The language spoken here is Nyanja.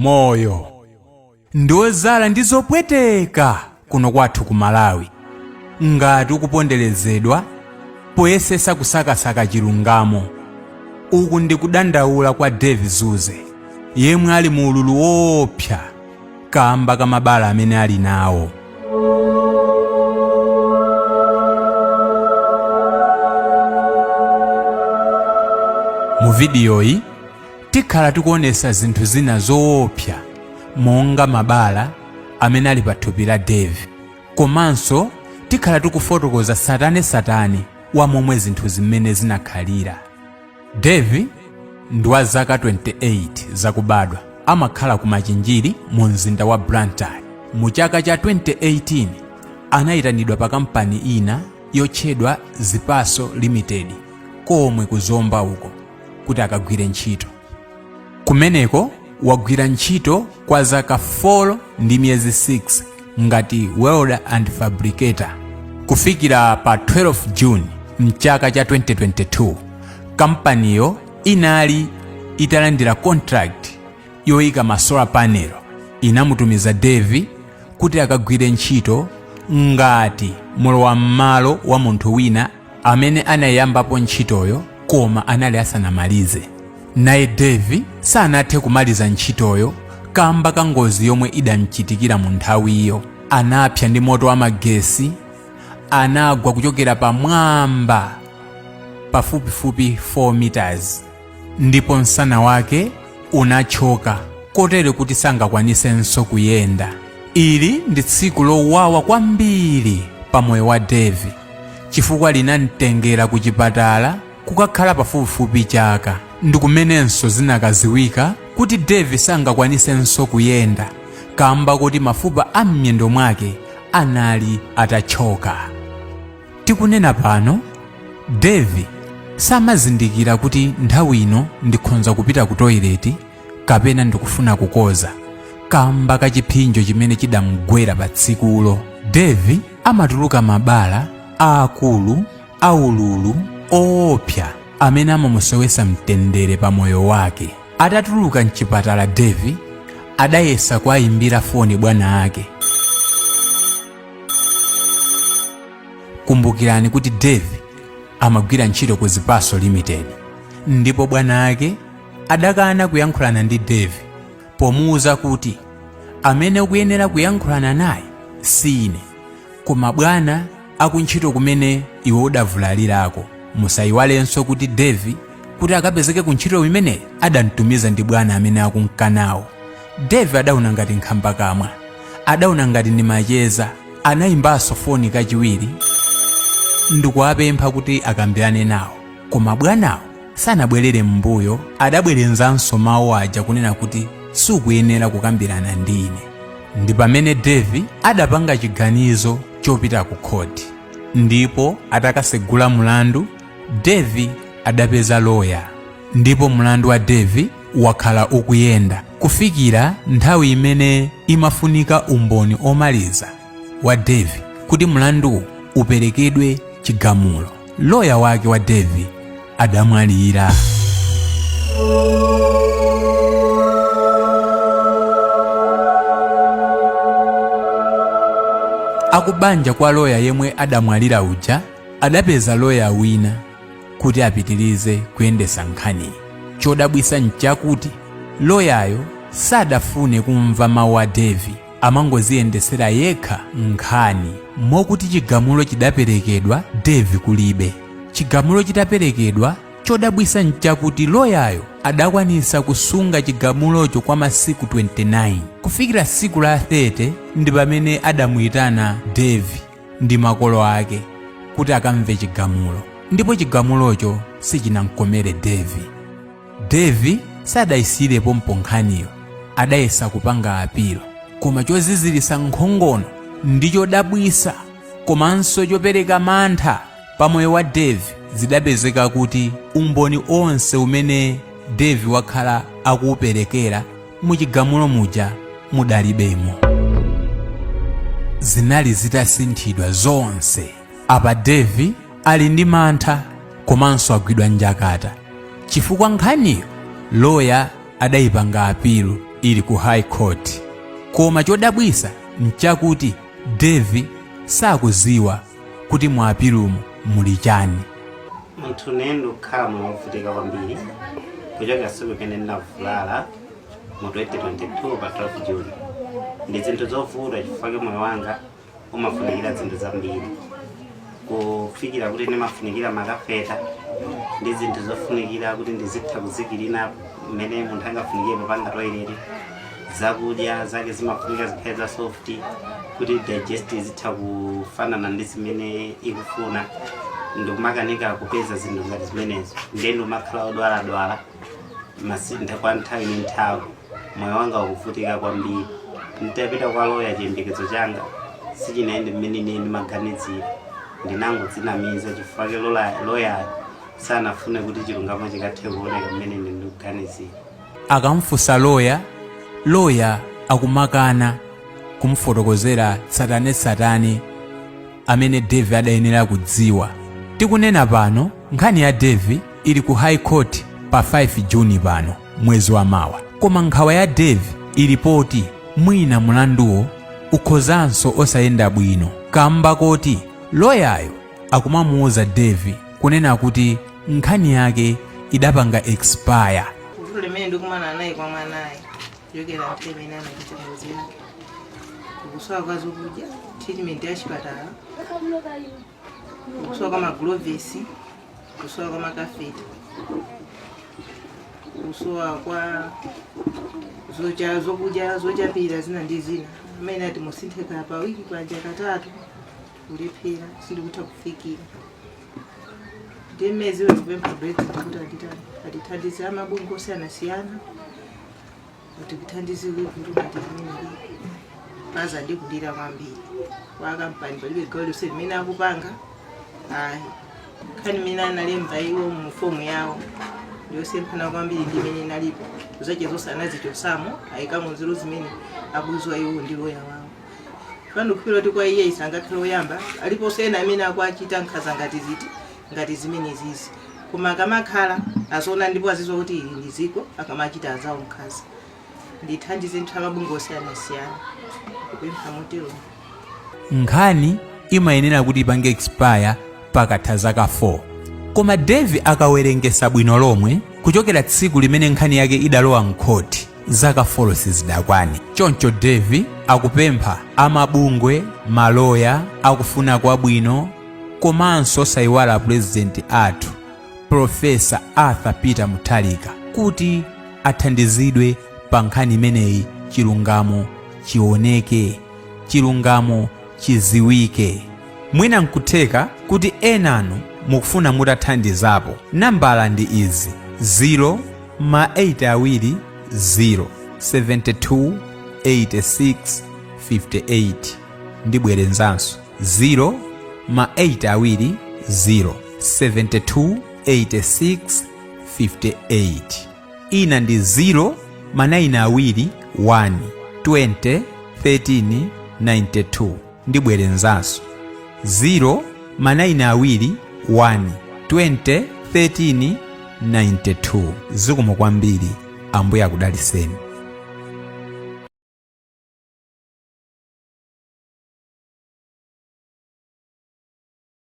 moyo ndiwozala ndi zopweteka kuno kwathu ku Malawi ngati ukuponderezedwa poyesesa kusakasaka chilungamo. Uku ndi kudandaula kwa Dave Zuze yemwe ali mu ululu woopsa kamba ka mabala amene ali nawo. Mu videoyi tikhala tikuonesa zinthu zina zoopsa monga mabala amene ali pathupi la Dave, komanso tikhala tikufotokoza satane wa momwe zinthu zimene zinakhalira. Dave ndi wa zaka 28 zakubadwa, amakhala ku Machinjiri mu mzinda wa Blantyre. Mu chaka cha 2018 anayitanidwa pa kampani ina yotchedwa Zipaso Limited komwe kuzomba uko kuti akagwire ntchito. Kumeneko wagwira ntchito kwa zaka 4 ndi miyezi 6 ngati welder and fabricator. Kufikira pa 12 June mchaka cha 2022 kampaniyo inali italandira contract yoyika ma solar panel. Inamutumiza Dave kuti akagwire ntchito ngati mlowa m'malo wa munthu wina amene anayambapo ntchitoyo koma anali asanamalize. Naye Dave sanathe kumaliza ntchitoyo kamba ka ngozi yomwe idamchitikira mu nthawiyo. Anapsa ndi moto wa magesi, anagwa kuchokera pamwamba pafupifupi 4 meters, ndipo msana wake unachoka kotere kuti sangakwanisenso kuyenda. Ili ndi tsiku lowawa kwambiri pa moyo wa Dave chifukwa linamtengera ku chipatala kukakhala pafupifupi chaka. Ndi kumenenso zinakaziwika kuti Dave sangakwanisenso kuyenda kamba kuti mafupa a m'miyendo mwake anali atachoka. Tikunena pano Dave samazindikira kuti nthawi ino ndikhonza kupita ku toileti kapena ndikufuna kukoza kamba ka chiphinjo chimene chidamugwera pa tsikulo. Dave amatuluka mabala aakulu aululu oopsa amene amamusowesa mtendere pa moyo wake. Atatuluka mchipatala Dave adayesa kuyimbira foni bwana ake. Kumbukirani kuti Dave amagwira ntchito ku Zipaso Limited, ndipo bwana ake adakana kuyankhulana ndi Dave pomuwuza kuti amene ukuyenera kuyankhulana naye si ine koma bwana akuntchito kumene iwe udavulalirako. Musayiwalenso kuti Dave kuti akapezeke ku ntchito imeneyi adamtumiza ndi bwana amene akunkanawo. Dave adaona ngati nkhamba kamwa, adaona ngati ndi macheza. Anayimbanso foni kachiwiri ndikuwapempha kuti akambirane nawo, koma bwanawo sanabwerere m'mbuyo. Adabwerenzanso mawu aja kunena kuti sukuyenera kukambirana ndi ine. Ndi pamene Dave adapanga chiganizo chopita ku khoti, ndipo atakasegula mulandu Dave adapeza lawyer, ndipo mulandu wa Dave wakhala ukuyenda kufikira nthawi imene imafunika umboni omaliza wa Dave kuti mulandu uperekedwe chigamulo. Lawyer wake wa Dave adamwalira. Akubanja kwa lawyer yemwe adamwalira uja adapeza lawyer wina kuti apitirize kuyendesa nkhani. Chodabwisa nchakuti lawyer sadafune kumva mawu a Dave, amangoziyendesera yekha nkhani mokuti chigamulo chidaperekedwa Dave kulibe. Chigamulo chitaperekedwa, chodabwisa nchakuti lawyer adakwanisa kusunga chigamulocho kwa masiku 29. Kufikira siku la 30 ndi pamene adamuyitana Dave ndi makolo ake kuti akamve chigamulo, ndipo chigamulocho sichinamkomere Dave. Dave sadayisirepo mponkhaniyo, adayesa kupanga apilo, koma chozizirisa nkhongono ndi chodabwisa komanso chopereka mantha pa moyo wa Dave zidapezeka kuti umboni onse umene Dave wakhala akuuperekera mu chigamulo muja mudalibemo. Zinali zitasinthidwa zonse. Apa Dave ali ndi mantha komanso agwidwa njakata chifukwa nkhaniyo lawyer adayipanga apilo ili ku high court. Koma chodabwisa nchakuti Devi sakuziwa kuti mu apilumu muli chani. Munthu nendo khala wovutika kwambiri kuchokera tsiku limene ndinavulala mu 2022 pa 12 June. Ndi zinthu zovuta chifukwa moyo wanga umafunikira zinthu zambiri, kufikira kuti ndimafunikira makafeta ndi zinthu zofunikira kuti ndizitha kuzikilina mmene munthu angafunikire popanga toilet, zakudya zake zimafunika zikhale za soft kuti digest zitha kufanana ndi zimene ikufuna. Ndikumakanika kupeza zinthu ngati zimenezo, ndendo umakhala odwaladwala masintha kwa nthawi ndi nthawi, moyo wanga ukuvutika kwambiri. Nditapita kwa lawyer, chiyembekezo changa sichinaende mmene ine ndimaganizira, ndinangodzinamiza chifukwa lawyer sanafune kuti chilungamo chikathe kuoneka mmene ine ndikuganizira. Akamfunsa lawyer akumakana kumfotokozera tsatanetsatane amene Devi adayenera kudziwa. Tikunena pano nkhani ya Devi ili ku high court pa 5 Juni pano mwezi wa mawa. Koma nkhawa ya Devi ilipoti mwina mulanduwo ukhozanso osayenda bwino, kamba koti loyayo akumamuuza Devi kunena kuti nkhani yake idapanga expire. Lemene ndikumana naye kwa mwanaye yogera mtemena na kitongozi yake kusowa kwa zokudya, treatment ya chipatala, kusowa kwa magloves, kusowa kwa makafeta, kusowa kwa zochapira zina ndi zina. Amene ati musintheka pa wiki panja katatu kulephera sindikutha kufikira. Ndi mmezi wekupempha president kuti atithandize amabungwe osiyanasiyana kuti kuthandize kuti ngati zimene paza ndi kudira kwambiri kwa kampani palibe gawo lonse limene akupanga. Ayi nkhani imene analemba iwo mu fomu yawo ndiyosemphana kwambiri ndi imene inalipo, zache zonse anazichosamo ayikamo nzeru zimene abuzwa iwo ndi loya wawo. Pano kuphira kuti kwa iye isangakhale oyamba aliponso ena amene akuachita nkhaza ngati zimene zizi, koma akamakhala azona ndipo azizwa kuti ili ndi ziko akamachita azawo nkhaza. Ndithandize nthu amabungwe osiyanasiyana kupempha motero. Nkhani imayenera kuti ipange expire pakatha zaka 4, koma Devi akawerengesa bwino lomwe kuchokera tsiku limene nkhani yake idalowa mkhoti zaka 4 sizidakwane. Choncho Devi akupempha amabungwe, maloya akufuna kwabwino, komanso osayiwala president athu Profesa Arthur Peter Mutharika kuti athandizidwe pa nkhani imeneyi, chilungamo chioneke, chilungamo chiziwike. Mwina nkutheka kuti enanu mukufuna mutathandizapo. Nambala ndi izi: 0 0 72 86 58. Ndibwerenzanso 0 0 72 86 58. Ina ndi 0 9 1 20 13 92. Ndibwerenzanso 0 9 1 20 13 92. Zikomo kwambiri, Ambuye akudaliseni.